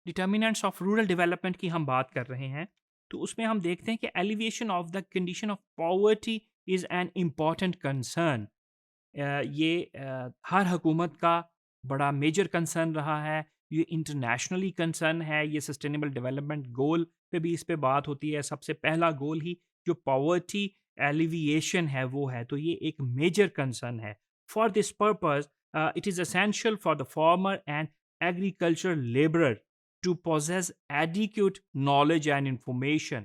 Determinants of rural development की हम बात कर रहे हैं, तो उसमें हम देखते हैं कि elevation of the condition of poverty is an important concern. ये हर हुकूमत का बड़ा मेजर कंसर्न रहा है। ये इंटरनेशनली कंसर्न है। ये सस्टेनेबल डेवलपमेंट गोल पे भी इस पे बात होती है। सबसे पहला गोल ही जो पॉवर्टी एलिविएशन है वो है, तो ये एक मेजर कंसर्न है। For this purpose it is essential for the farmer and agriculture labourer to possess adequate knowledge and information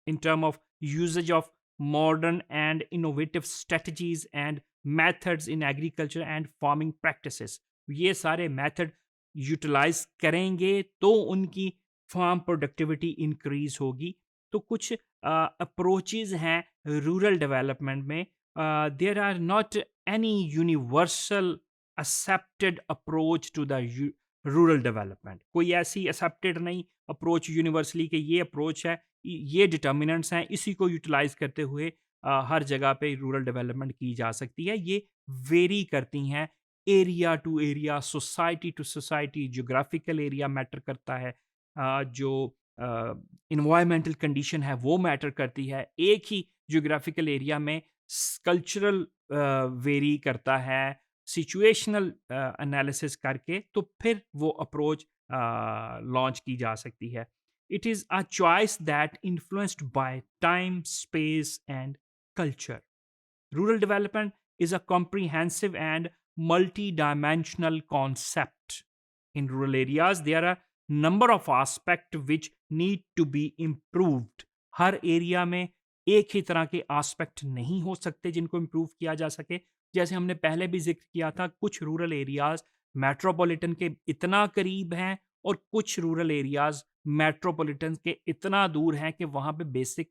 in terms of usage of modern and innovative strategies and methods in agriculture and farming practices. ये सारे method utilise करेंगे तो उनकी farm productivity increase होगी। तो कुछ approaches हैं rural development में। There are not any universal accepted approach to the rural development. कोई ऐसी एक्सेप्टेड नहीं अप्रोच यूनिवर्सली कि ये अप्रोच है, ये डिटर्मिनेंट्स हैं, इसी को यूटिलाइज करते हुए हर जगह पे रूरल डेवलपमेंट की जा सकती है। ये वेरी करती हैं area to area, society to society, geographical area matter करता है, जो इन्वायरमेंटल कंडीशन है वो मैटर करती है। एक ही जोग्राफिकल एरिया में कल्चरल वेरी करता है। सिचुएशनल एनालिसिस करके तो फिर वो अप्रोच लॉन्च की जा सकती है। It is a choice that influenced by time, space and culture. Rural development is a comprehensive and multi-dimensional concept. In rural areas, there are number of aspects which need to be improved. Her area में एक ही तरह के aspect नहीं हो सकते जिनको improve किया जा सके। जैसे हमने पहले भी जिक्र किया था, कुछ रूरल एरियाज मेट्रोपॉलिटन के इतना करीब हैं और कुछ रूरल एरियाज मेट्रोपॉलिटन के इतना दूर हैं कि वहाँ पे बेसिक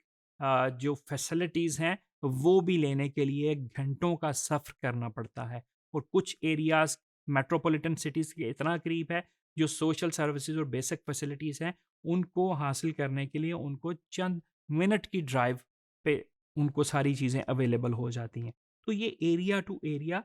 जो फैसिलिटीज़ हैं वो भी लेने के लिए घंटों का सफ़र करना पड़ता है। और कुछ एरियाज़ मेट्रोपॉलिटन सिटीज़ के इतना करीब है, जो सोशल सर्विसेज और बेसिक फैसिलिटीज़ हैं, उनको हासिल करने के लिए उनको चंद मिनट की ड्राइव पे उनको सारी चीज़ें अवेलेबल हो जाती हैं। तो ये एरिया टू एरिया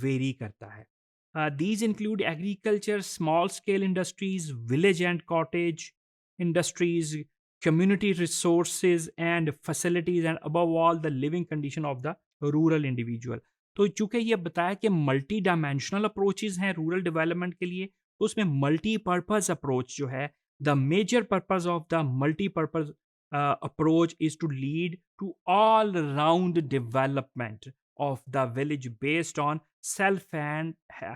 वेरी करता है। These include agriculture, small scale industries, village and cottage industries, community resources and facilities, and above all the living condition of the rural individual। तो चूंकि ये बताया कि मल्टी डायमेंशनल अप्रोचेज हैं rural development के लिए, तो उसमें मल्टी पर्पज अप्रोच जो है, the major purpose of the multi purpose approach is to lead to all round development of the village based on self and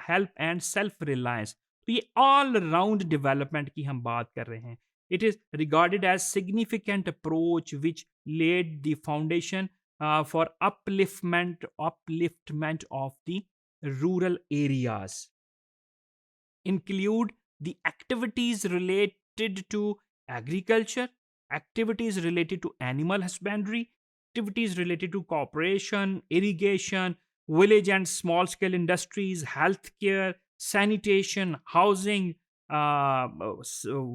help and self reliance. तो ये all round development की हम बात कर रहे हैं। It is regarded as significant approach which laid the foundation for upliftment of the rural areas. Include the activities related to agriculture, activities related to animal husbandry, activities related to cooperation, irrigation, village and small scale industries, healthcare, sanitation, housing,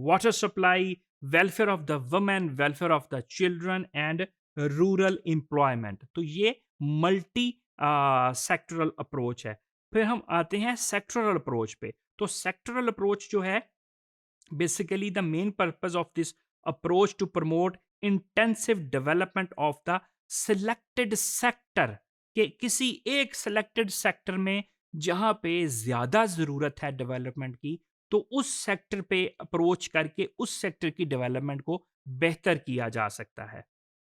water supply, welfare of the women, welfare of the children, and rural employment. तो ये multi sectoral approach है। फिर हम आते हैं sectoral approach पे। तो sectoral approach जो है, basically the main purpose of this approach to promote intensive development of the selected sector, के किसी एक सिलेक्टेड सेक्टर में जहां पे ज्यादा जरूरत है डेवलपमेंट की, तो उस सेक्टर पे अप्रोच करके उस सेक्टर की डेवलपमेंट को बेहतर किया जा सकता है।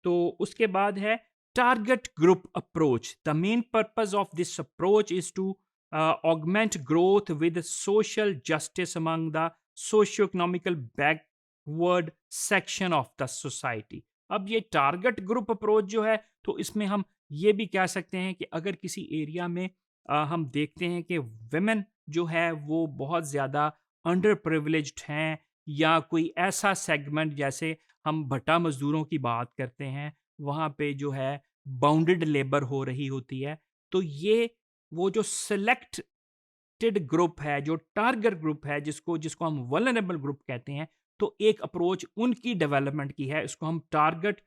तो उसके बाद है target group approach. The main purpose of this approach is to augment growth with social justice among the socio-economical backward section of the society। अब ये टारगेट ग्रुप अप्रोच जो है, तो इसमें हम ये भी कह सकते हैं कि अगर किसी एरिया में हम देखते हैं कि वुमेन जो है वो बहुत ज़्यादा अंडर प्रिविलेज्ड हैं, या कोई ऐसा सेगमेंट, जैसे हम भट्टा मजदूरों की बात करते हैं, वहाँ पे जो है बाउंडेड लेबर हो रही होती है, तो ये वो जो सिलेक्टेड ग्रुप है, जो टारगेट ग्रुप है, जिसको जिसको हम वल्नरेबल ग्रुप कहते हैं, तो एक अप्रोच उनकी डेवलपमेंट की है, इसको हम टारगेट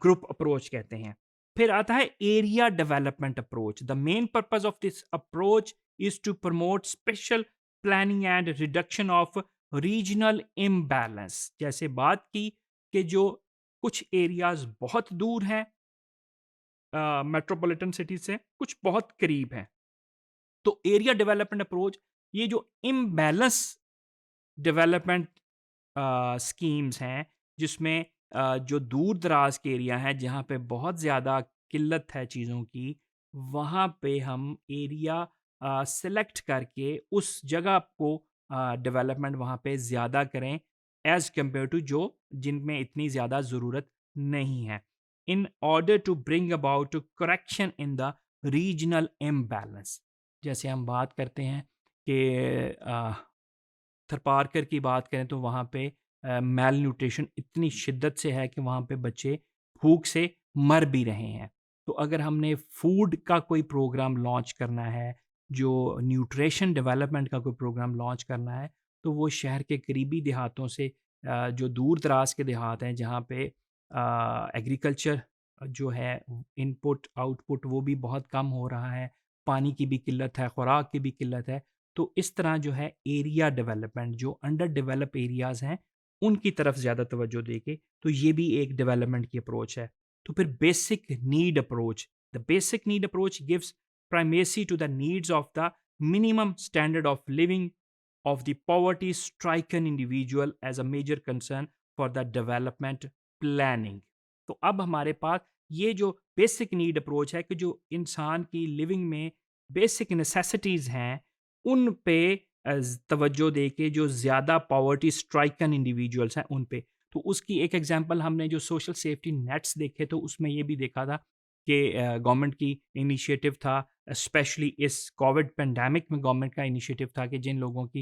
ग्रुप अप्रोच कहते हैं। फिर आता है area development approach. The main purpose of this approach is to promote special planning and reduction of regional imbalance, जैसे बात की कि जो कुछ एरियाज़ बहुत दूर हैं मेट्रोपॉलिटन सिटी से, कुछ बहुत करीब हैं। तो एरिया डेवलपमेंट अप्रोच, ये जो इम्बैलेंस डेवलपमेंट स्कीम्स हैं, जिसमें जो दूर दराज के एरिया हैं जहाँ पे बहुत ज़्यादा किल्लत है चीज़ों की, वहाँ पे हम एरिया सेलेक्ट करके उस जगह को डेवलपमेंट वहाँ पे ज़्यादा करें एज़ कम्पेयर टू जो जिनमें इतनी ज़्यादा ज़रूरत नहीं है, in order to bring about correction in the regional imbalance. जैसे हम बात करते हैं कि थरपारकर की बात करें तो वहाँ पे मेल न्यूट्रिशन इतनी शिद्दत से है कि वहाँ पे बच्चे भूख से मर भी रहे हैं। तो अगर हमने फूड का कोई प्रोग्राम लॉन्च करना है, जो न्यूट्रिशन डेवलपमेंट का कोई प्रोग्राम लॉन्च करना है, तो वो शहर के करीबी देहातों से जो दूर दराज के देहात हैं जहाँ पे एग्रीकल्चर जो है इनपुट आउटपुट वो भी बहुत कम हो रहा है, पानी की भी किल्लत है, खुराक की भी किल्लत है। तो इस तरह जो है एरिया डेवलपमेंट, जो अंडर डेवलप एरियाज़ हैं, उनकी तरफ ज़्यादा तवज्जो देके, तो ये भी एक डेवलपमेंट की अप्रोच है। तो फिर basic need approach, the basic need approach gives primacy to the needs of the minimum standard of living of the poverty stricken individual as a major concern for the development planning। तो अब हमारे पास ये जो basic need approach है कि जो इंसान की लिविंग में बेसिक नेसेसिटीज़ हैं, उन पे तवज्जो दे के जो ज़्यादा पॉवर्टी स्ट्राइकन इंडिविजुअल्स हैं उन पे। तो उसकी एक एग्जांपल हमने जो सोशल सेफ्टी नेट्स देखे तो उसमें ये भी देखा था कि गवर्नमेंट की इनिशिएटिव था, स्पेशली इस कोविड पेंडेमिक में गवर्नमेंट का इनिशिएटिव था कि जिन लोगों की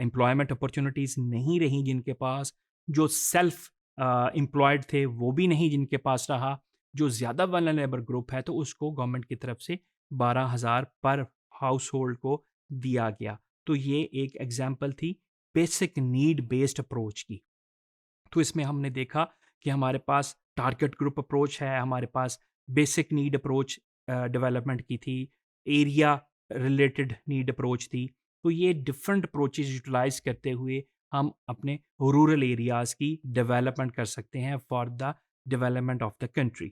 एम्प्लॉयमेंट अपॉर्चुनिटीज़ नहीं रहीं जिनके पास, जो सेल्फ एम्प्लॉयड थे वो भी नहीं जिनके पास रहा, जो ज़्यादा वल्नरेबल ग्रुप है तो उसको गवर्नमेंट की तरफ से 12,000 पर हाउस होल्ड को दिया गया। तो ये एक एग्जांपल थी बेसिक नीड बेस्ड अप्रोच की। तो इसमें हमने देखा कि हमारे पास टारगेट ग्रुप अप्रोच है, हमारे पास बेसिक नीड अप्रोच डेवलपमेंट की थी, एरिया रिलेटेड नीड अप्रोच थी। तो ये डिफरेंट अप्रोचेस यूटिलाइज करते हुए हम अपने रूरल एरियाज़ की डेवलपमेंट कर सकते हैं for the development of the country.